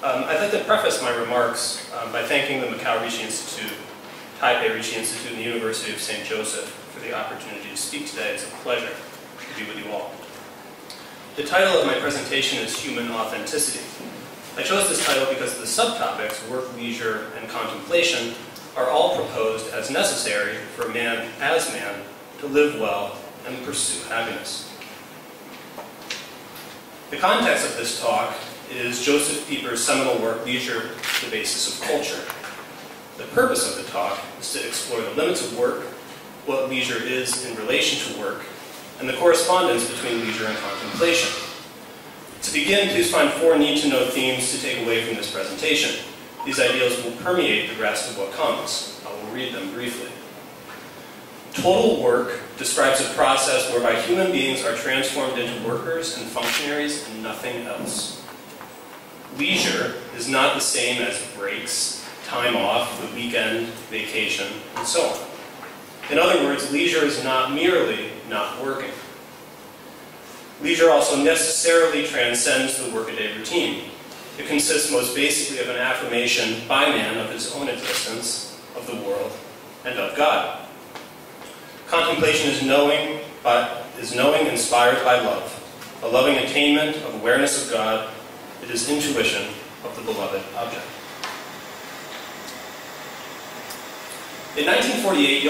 I'd like to preface my remarks by thanking the Macau Ricci Institute, Taipei Ricci Institute, and the University of St. Joseph for the opportunity to speak today. It's a pleasure to be with you all. The title of my presentation is Human Authenticity. I chose this title because the subtopics, work, leisure, and contemplation, are all proposed as necessary for man as man to live well and pursue happiness. The context of this talk is Josef Pieper's seminal work, Leisure, the Basis of Culture. The purpose of the talk is to explore the limits of work, what leisure is in relation to work, and the correspondence between leisure and contemplation. To begin, please find 4 need-to-know themes to take away from this presentation. These ideals will permeate the rest of what comes. I will read them briefly. Total work describes a process whereby human beings are transformed into workers and functionaries and nothing else. Leisure is not the same as breaks, time off, the weekend, vacation, and so on. In other words, leisure is not merely not working. Leisure also necessarily transcends the workaday routine. It consists most basically of an affirmation by man of his own existence, of the world, and of God. Contemplation is knowing inspired by love, a loving attainment of awareness of God. It is intuition of the beloved object. In 1948,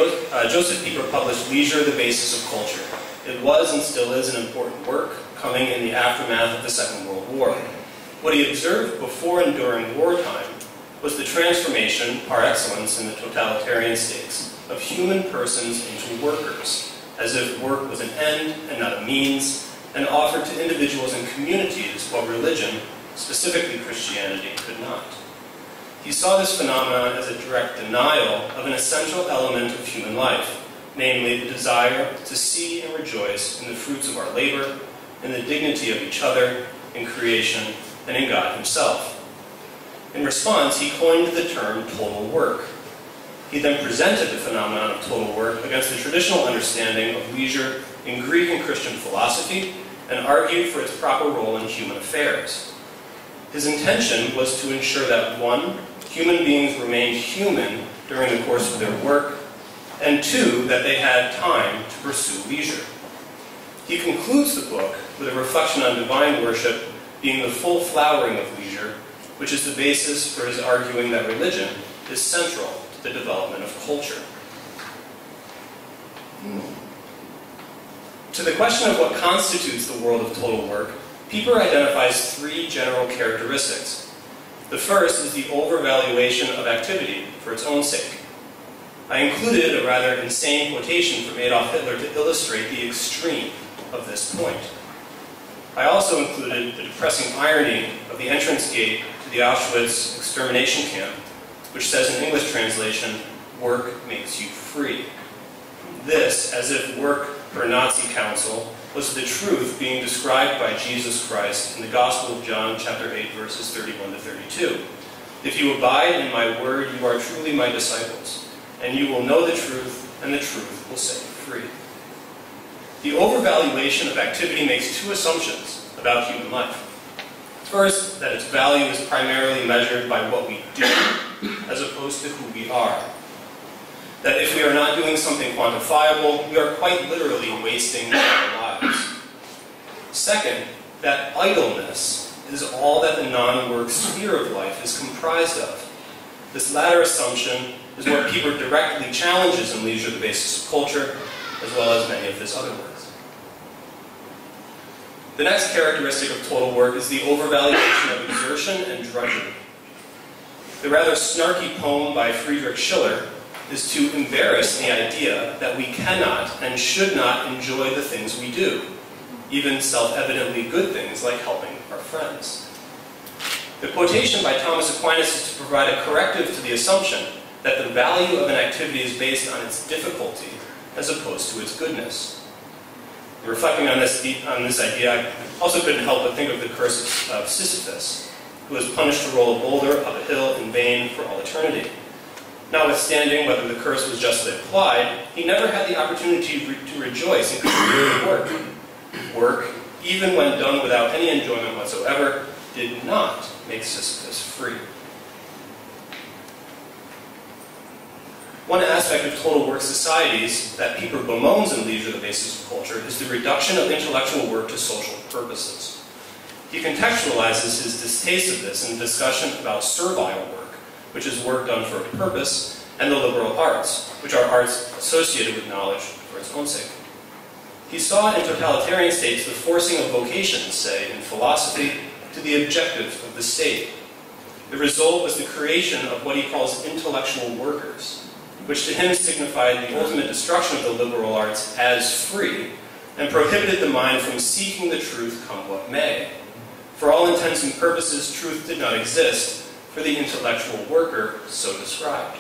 Josef Pieper published Leisure, the Basis of Culture. It was and still is an important work, coming in the aftermath of the Second World War. What he observed before and during wartime was the transformation, par excellence in the totalitarian states, of human persons into workers, as if work was an end and not a means, and offered to individuals and communities what religion, specifically Christianity, could not. He saw this phenomenon as a direct denial of an essential element of human life, namely the desire to see and rejoice in the fruits of our labor, in the dignity of each other, in creation, and in God himself. In response, he coined the term total work. He then presented the phenomenon of total work against the traditional understanding of leisure in Greek and Christian philosophy, and argued for its proper role in human affairs. His intention was to ensure that 1, human beings remained human during the course of their work, and 2, that they had time to pursue leisure. He concludes the book with a reflection on divine worship being the full flowering of leisure, which is the basis for his arguing that religion is central to the development of culture. To the question of what constitutes the world of total work, Pieper identifies 3 general characteristics. The first is the overvaluation of activity for its own sake. I included a rather insane quotation from Adolf Hitler to illustrate the extreme of this point. I also included the depressing irony of the entrance gate to the Auschwitz extermination camp, which says in English translation, "Work makes you free." This, as if work per Nazi council, was the truth being described by Jesus Christ in the Gospel of John, chapter 8, verses 31 to 32. "If you abide in my word, you are truly my disciples, and you will know the truth, and the truth will set you free." The overvaluation of activity makes 2 assumptions about human life. First, that its value is primarily measured by what we do, as opposed to who we are. That if we are not doing something quantifiable, we are quite literally wasting our lives. Second, that idleness is all that the non-work sphere of life is comprised of. This latter assumption is what Pieper directly challenges in Leisure, the Basis of Culture, as well as many of his other works. The next characteristic of total work is the overvaluation of exertion and drudgery. The rather snarky poem by Friedrich Schiller is to embarrass the idea that we cannot and should not enjoy the things we do, even self-evidently good things like helping our friends. The quotation by Thomas Aquinas is to provide a corrective to the assumption that the value of an activity is based on its difficulty as opposed to its goodness. Reflecting on this idea, I also couldn't help but think of the curse of Sisyphus, who was punished to roll a boulder up a hill in vain for all eternity. Notwithstanding whether the curse was justly applied, he never had the opportunity to rejoice in continuing work. Work, even when done without any enjoyment whatsoever, did not make Sisyphus free. One aspect of total work societies that Pieper bemoans in Leisure, the Basis of Culture, is the reduction of intellectual work to social purposes. He contextualizes his distaste of this in discussion about servile work, which is work done for a purpose, and the liberal arts, which are arts associated with knowledge for its own sake. He saw in totalitarian states the forcing of vocations, say, in philosophy, to the objectives of the state. The result was the creation of what he calls intellectual workers, which to him signified the ultimate destruction of the liberal arts as free, and prohibited the mind from seeking the truth come what may. For all intents and purposes, truth did not exist for the intellectual worker so described.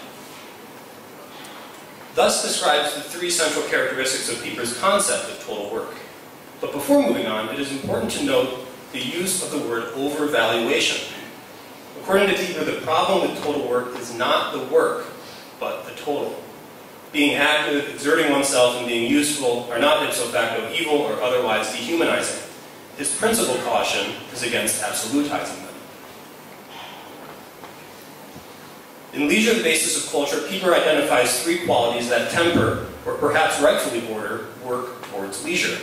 Thus describes the three central characteristics of Pieper's concept of total work. But before moving on, it is important to note the use of the word overvaluation. According to Pieper, the problem with total work is not the work, but the total. Being active, exerting oneself, and being useful are not ipso facto evil or otherwise dehumanizing. His principal caution is against absolutizing them. In Leisure, the Basis of Culture, Pieper identifies three qualities that temper, or perhaps rightfully order, work towards leisure.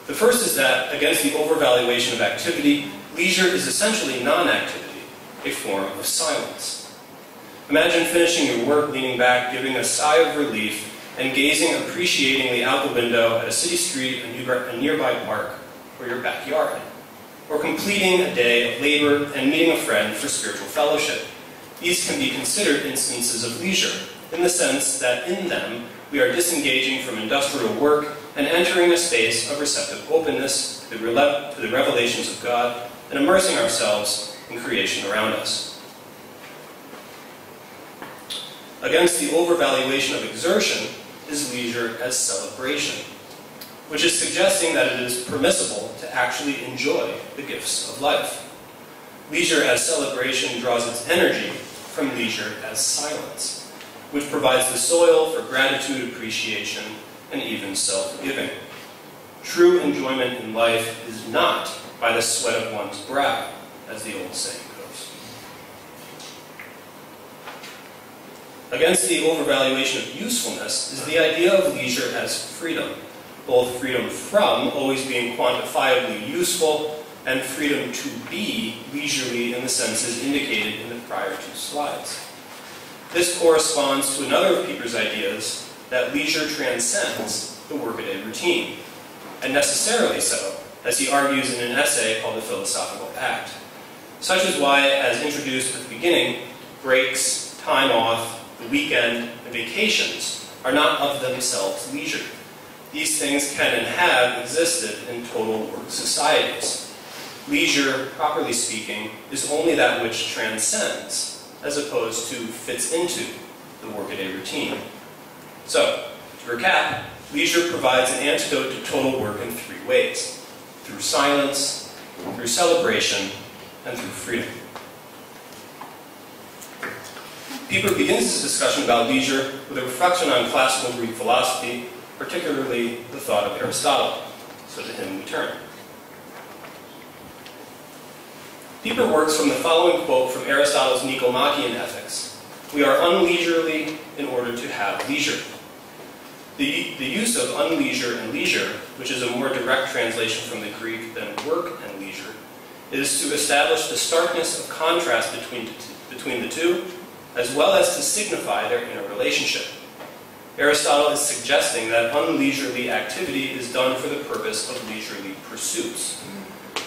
The first is that, against the overvaluation of activity, leisure is essentially non-activity, a form of silence. Imagine finishing your work, leaning back, giving a sigh of relief, and gazing appreciatingly out the window at a city street, a nearby park, or your backyard. Or completing a day of labor and meeting a friend for spiritual fellowship. These can be considered instances of leisure, in the sense that in them we are disengaging from industrial work and entering a space of receptive openness to the revelations of God and immersing ourselves in creation around us. Against the overvaluation of exertion is leisure as celebration, which is suggesting that it is permissible to actually enjoy the gifts of life. Leisure as celebration draws its energy from leisure as silence, which provides the soil for gratitude, appreciation, and even self-giving. True enjoyment in life is not by the sweat of one's brow, as the old saying goes. Against the overvaluation of usefulness is the idea of leisure as freedom, both freedom from always being quantifiably useful and freedom to be leisurely in the senses indicated in the prior two slides. This corresponds to another of Pieper's ideas that leisure transcends the workaday routine, and necessarily so, as he argues in an essay called The Philosophical Act. Such is why, as introduced at the beginning, breaks, time off, the weekend, and vacations are not of themselves leisure. These things can and have existed in total work societies. Leisure, properly speaking, is only that which transcends, as opposed to fits into, the workaday routine. So, to recap, leisure provides an antidote to total work in three ways: through silence, through celebration, and through freedom. Pieper begins his discussion about leisure with a reflection on classical Greek philosophy, particularly the thought of Aristotle. So to him we turn. Pieper works from the following quote from Aristotle's Nicomachean Ethics: "We are unleisurely in order to have leisure." The use of unleisure and leisure, which is a more direct translation from the Greek than work and leisure, is to establish the starkness of contrast between the two, as well as to signify their inner relationship. Aristotle is suggesting that unleisurely activity is done for the purpose of leisurely pursuits.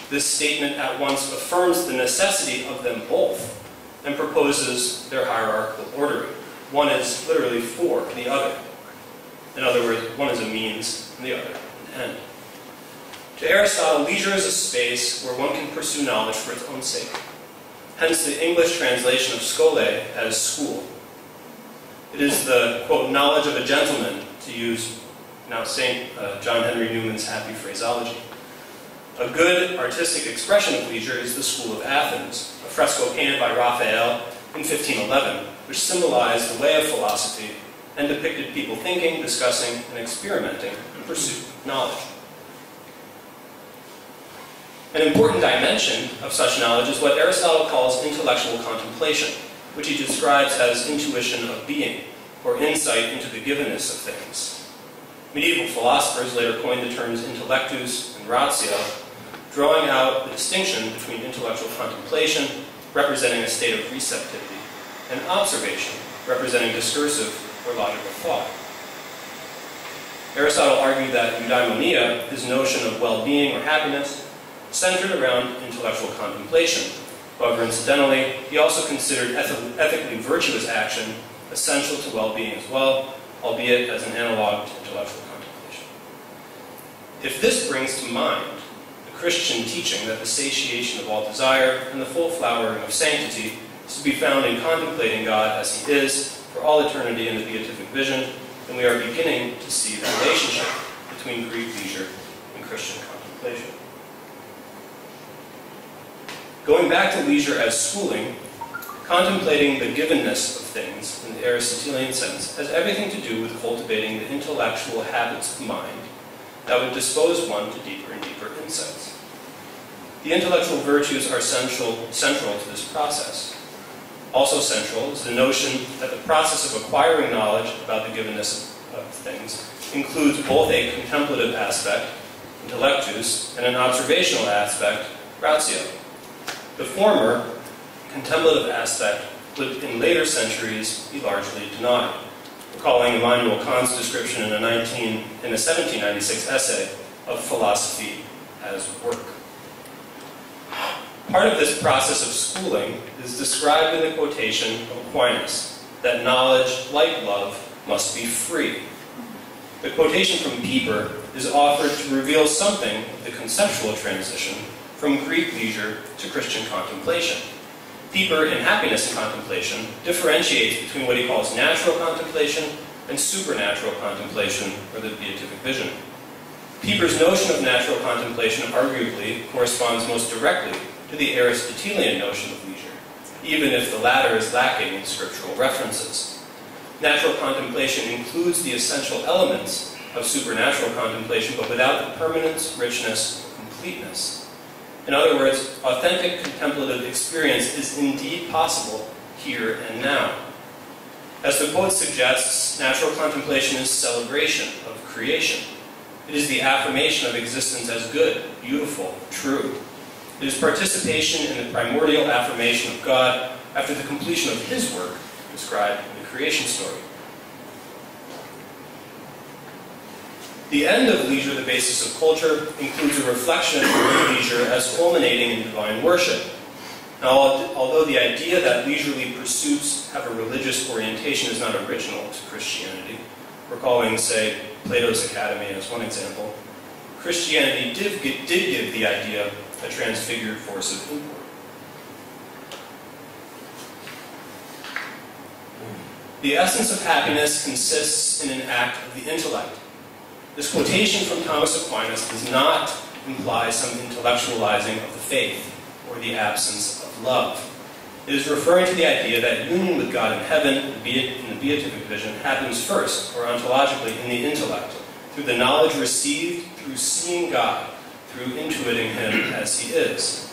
This statement at once affirms the necessity of them both and proposes their hierarchical ordering. One is literally for the other. In other words, one is a means and the other an end. To Aristotle, leisure is a space where one can pursue knowledge for its own sake. Hence the English translation of schole as school. It is the, quote, knowledge of a gentleman, to use now St. John Henry Newman's happy phraseology. A good artistic expression of leisure is the School of Athens, a fresco painted by Raphael in 1511, which symbolized the way of philosophy and depicted people thinking, discussing, and experimenting in pursuit of knowledge. An important dimension of such knowledge is what Aristotle calls intellectual contemplation, which he describes as intuition of being, or insight into the givenness of things. Medieval philosophers later coined the terms intellectus and ratio, drawing out the distinction between intellectual contemplation, representing a state of receptivity, and observation, representing discursive or logical thought. Aristotle argued that eudaimonia, his notion of well-being or happiness, centered around intellectual contemplation. However, incidentally, he also considered ethically virtuous action essential to well-being as well, albeit as an analog to intellectual contemplation. If this brings to mind the Christian teaching that the satiation of all desire and the full flowering of sanctity is to be found in contemplating God as he is for all eternity in the beatific vision, then we are beginning to see the relationship between Greek leisure and Christian contemplation. Going back to leisure as schooling, contemplating the givenness of things in the Aristotelian sense has everything to do with cultivating the intellectual habits of mind that would dispose one to deeper and deeper insights. The intellectual virtues are central to this process. Also central is the notion that the process of acquiring knowledge about the givenness of things includes both a contemplative aspect, intellectus, and an observational aspect, ratio. The former, contemplative aspect, would in later centuries be largely denied, recalling Immanuel Kant's description in a 1796 essay of philosophy as work. Part of this process of schooling is described in the quotation of Aquinas, that knowledge, like love, must be free. The quotation from Pieper is offered to reveal something of the conceptual transition from Greek leisure to Christian contemplation. Pieper, in Happiness and Contemplation, differentiates between what he calls natural contemplation and supernatural contemplation, or the beatific vision. Pieper's notion of natural contemplation arguably corresponds most directly to the Aristotelian notion of leisure, even if the latter is lacking in scriptural references. Natural contemplation includes the essential elements of supernatural contemplation, but without the permanence, richness, or completeness. In other words, authentic contemplative experience is indeed possible here and now. As the quote suggests, natural contemplation is celebration of creation. It is the affirmation of existence as good, beautiful, true. It is participation in the primordial affirmation of God after the completion of his work described in the creation story. The end of leisure, the basis of culture, includes a reflection of leisure as culminating in divine worship. Now, although the idea that leisurely pursuits have a religious orientation is not original to Christianity, recalling, say, Plato's Academy as one example, Christianity did give the idea a transfigured force of import. The essence of happiness consists in an act of the intellect. This quotation from Thomas Aquinas does not imply some intellectualizing of the faith or the absence of love. It is referring to the idea that union with God in heaven, in the beatific vision, happens first, or ontologically, in the intellect, through the knowledge received through seeing God, through intuiting him as he is.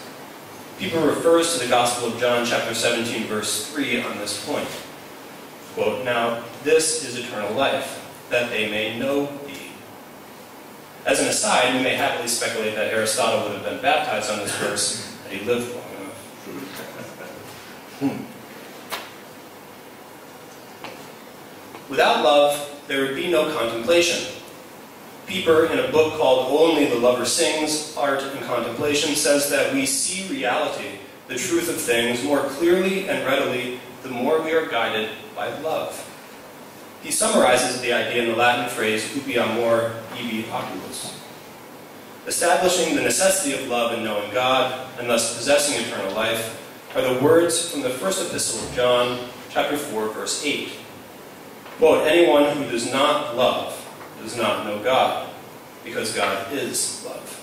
Pieper refers to the Gospel of John, chapter 17, verse 3 on this point. Quote, "Now this is eternal life, that they may know thee." As an aside, we may happily speculate that Aristotle would have been baptized on this verse had he lived long enough. Without love, there would be no contemplation. Pieper, in a book called Only the Lover Sings, Art and Contemplation, says that we see reality, the truth of things, more clearly and readily the more we are guided by love. He summarizes the idea in the Latin phrase, ubi amor, ibi oculus. Establishing the necessity of love in knowing God, and thus possessing eternal life, are the words from the first epistle of John, chapter 4, verse 8. Quote, "Anyone who does not love does not know God, because God is love."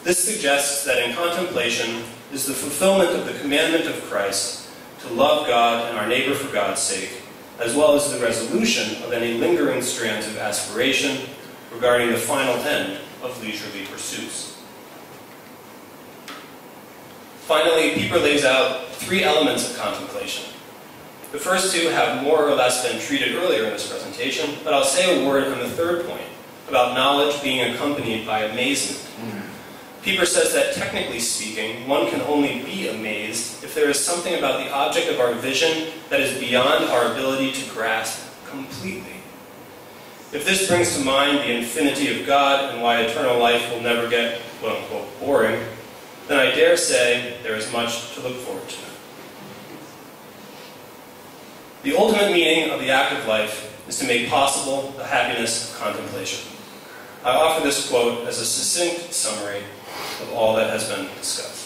This suggests that in contemplation is the fulfillment of the commandment of Christ to love God and our neighbor for God's sake, as well as the resolution of any lingering strands of aspiration regarding the final end of leisurely pursuits. Finally, Pieper lays out 3 elements of contemplation. The first 2 have more or less been treated earlier in this presentation, but I'll say a word on the third point, about knowledge being accompanied by amazement. Pieper says that technically speaking, one can only be amazed if there is something about the object of our vision that is beyond our ability to grasp completely. If this brings to mind the infinity of God and why eternal life will never get, quote-unquote, boring, then I dare say there is much to look forward to. The ultimate meaning of the active life is to make possible the happiness of contemplation. I offer this quote as a succinct summary of all that has been discussed.